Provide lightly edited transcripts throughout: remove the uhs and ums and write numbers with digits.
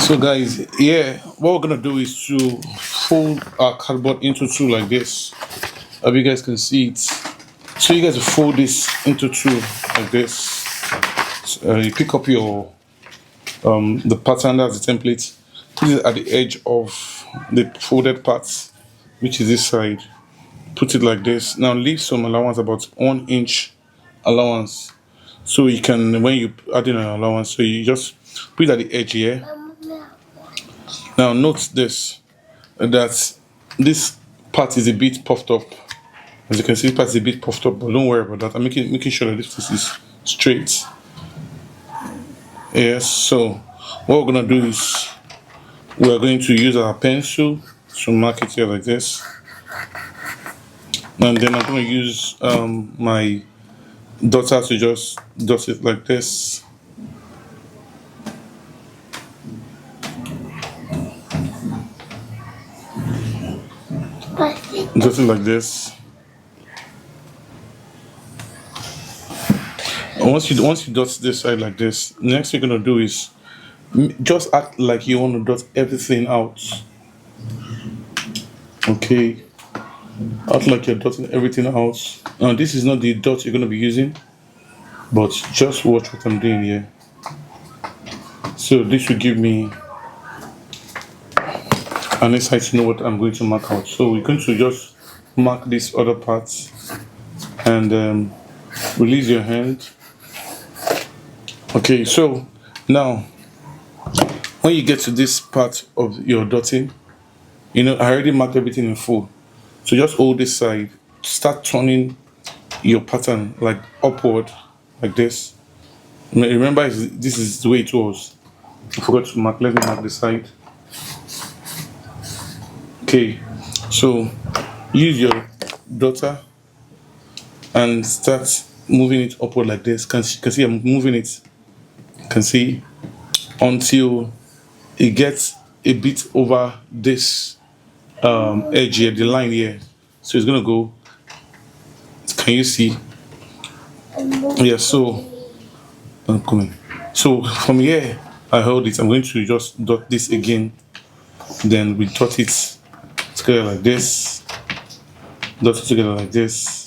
So guys, yeah, what we're gonna do is to fold our cardboard into two like this. Hope you guys can see it. So you guys will fold this into two like this. You pick up your the pattern, that's the template, put it at the edge of the folded parts, which is this side. Put it like this. Now leave some allowance, about 1 inch allowance. So you can, when you add in an allowance, so you just put it at the edge here. Now note this, that this part is a bit puffed up. As you can see, this part is a bit puffed up, but don't worry about that. I'm making sure that this is straight. Yes, so what we're gonna do is we're going to use our pencil to mark it here like this. And then I'm gonna use my daughter to just dot it like this. Dot it like this. And once you dot this side like this, next you're gonna do is just act like you want to dot everything out. Okay, act like you're dotting everything out. Now this is not the dot you're gonna be using, but just watch what I'm doing here. So this will give me an insight to know what I'm going to mark out. So we're going to just mark this other part and release your hand. Okay, so now when you get to this part of your dotting, I already marked everything in full. So just hold this side, start turning your pattern like upward, like this. Remember, this is the way it was. I forgot to mark. Let me mark the side. Okay, so use your daughter and start moving it upward like this. Can see I'm moving it. Can see until it gets a bit over this edge here, the line here. So it's gonna go. Can you see? Yeah. So I'm coming. So from here, I hold it. I'm going to just dot this again. Then we dot it together like this. Dot it together like this.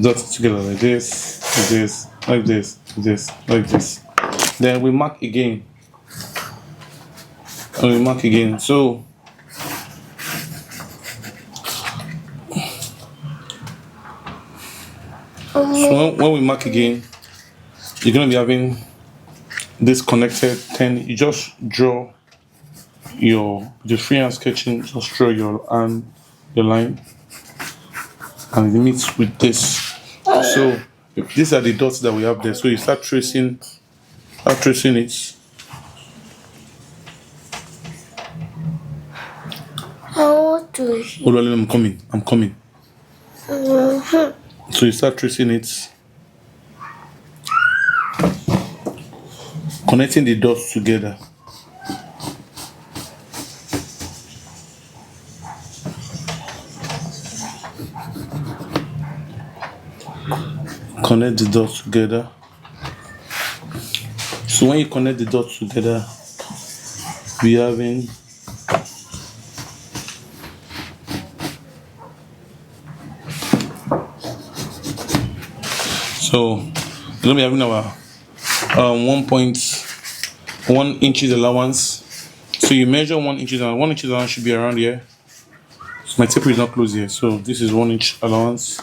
Dot it together like this, like this, like this. Then we mark again. And we mark again. So when we mark again, you're gonna be having this connected. Then you just draw the freehand sketching. Just draw your line, and it meets with this. So these are the dots that we have there. So you start tracing it. Hold on, I'm coming. So you start tracing it, connecting the dots together. Connect the dots together. So when you connect the dots together, we having so we're gonna be having our 1.1 inches allowance. So you measure 1 inch and 1 inch allowance should be around here. So my taper is not close here, so this is 1 inch allowance.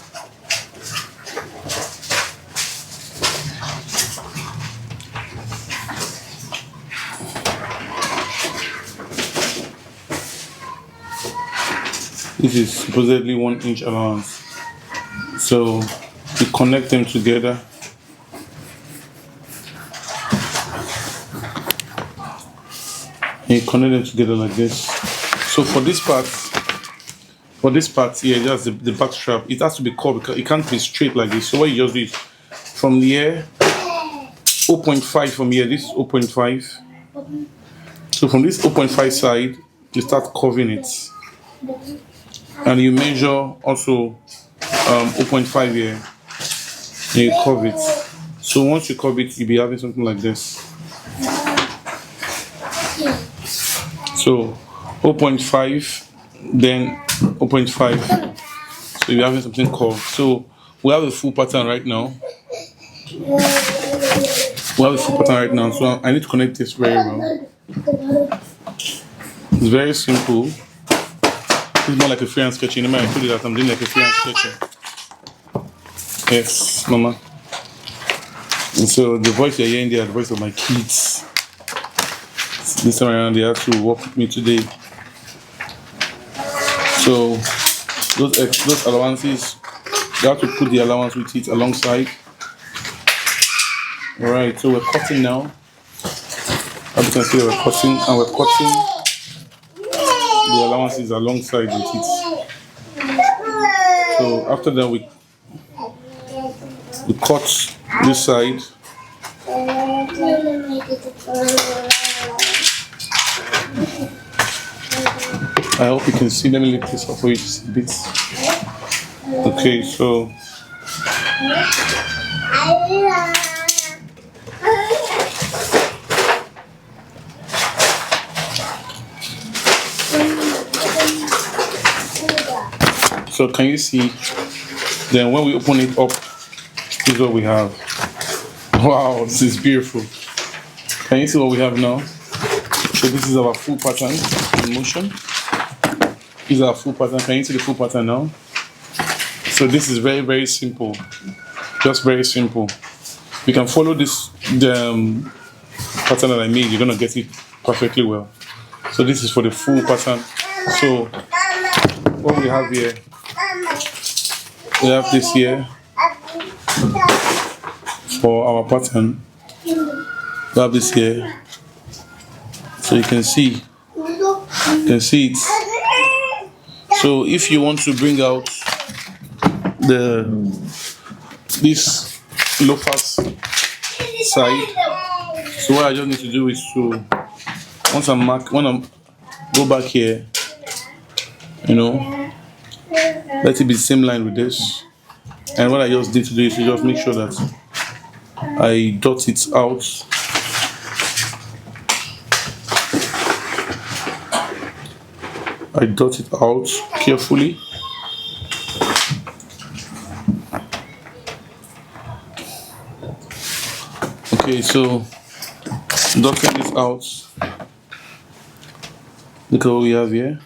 This is supposedly 1 inch allowance. So we connect them together. And you connect them together like this. So for this part here, just the back strap, it has to be curved because it can't be straight like this. So what you just do is from here, 0.5 from here, this is 0.5. So from this 0.5 side, you start curving it. And you measure also 0.5 here, and you curve it. So once you curve it, you'll be having something like this. So 0.5, then 0.5. So you're having something curved. So we have a full pattern right now. So I need to connect this very well. It's very simple. It's more like a freehand sketching. I told you that I'm doing like a freehand sketching. Yes, Mama. And so the voice you're hearing there, the voice of my kids. This time around, they have to work with me today. So those allowances, you have to put the allowance with it alongside. Alright, so we're cutting now. As you can see, we're cutting, and we're cutting the allowances alongside with it. So after that, we cut this side. I hope you can see. Let me lift this up for you to see a bit. Okay, so can you see? Then when we open it up, this is what we have. Wow, this is beautiful. Can you see what we have now? So this is our full pattern in motion. This is our full pattern. Can you see the full pattern now? So this is very, very simple. Just very simple. You can follow this pattern that I made. You're gonna get it perfectly well. So this is for the full pattern. So what we have here, we have this here for our pattern. We have this here, so you can see it. So if you want to bring out this loafers side, so what I just need to do is to when I go back here, let it be the same line with this. And what I just need to do is to just make sure that I dot it out. I dot it out carefully. Okay, so dotting this out. Look at what we have here.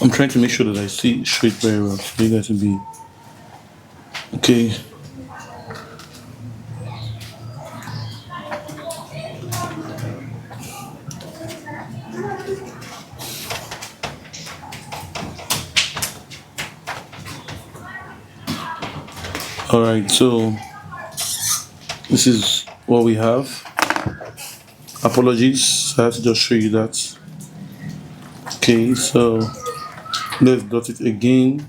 I'm trying to make sure that I show it very well, so you guys will be okay. Alright, so this is what we have. Apologies, I have to just show you that. Okay, so let's dot it again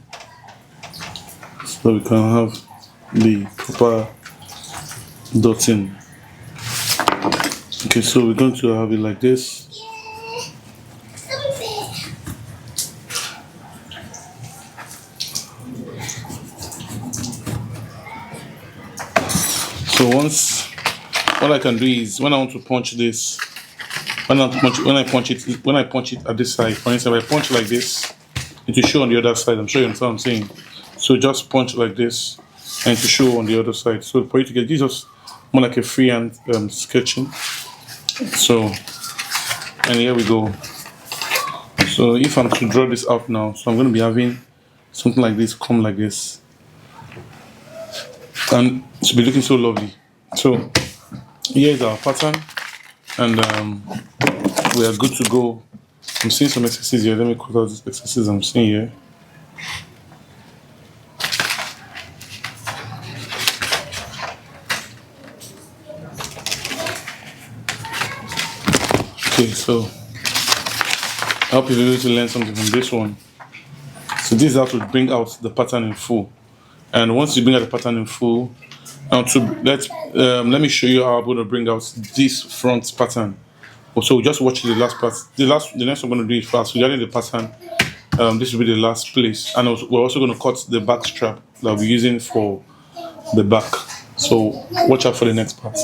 so we can have the proper dotting. Okay, so we're going to have it like this. So what I can do is when I want to punch this, when I punch it at this side, for instance, if I punch like this, it will show on the other side. I'm sure you understand what I'm saying. So just punch like this, and to show on the other side. So for you to get this, just more like a freehand sketching. So, and here we go. So if I'm to draw this out now, so I'm going to be having something like this come like this, and it should be looking so lovely. So here is our pattern, and we are good to go. I'm seeing some exercises here. Let me cut out these exercises I'm seeing here. Okay, so I hope you're able to learn something from this one. So this is how to bring out the pattern in full. And once you bring out the pattern in full, let me show you how I'm going to bring out this front pattern. So just watch the last part. The next I'm going to do it fast regarding the pattern. This will be the last place, and we're also going to cut the back strap that we're using for the back. So watch out for the next part.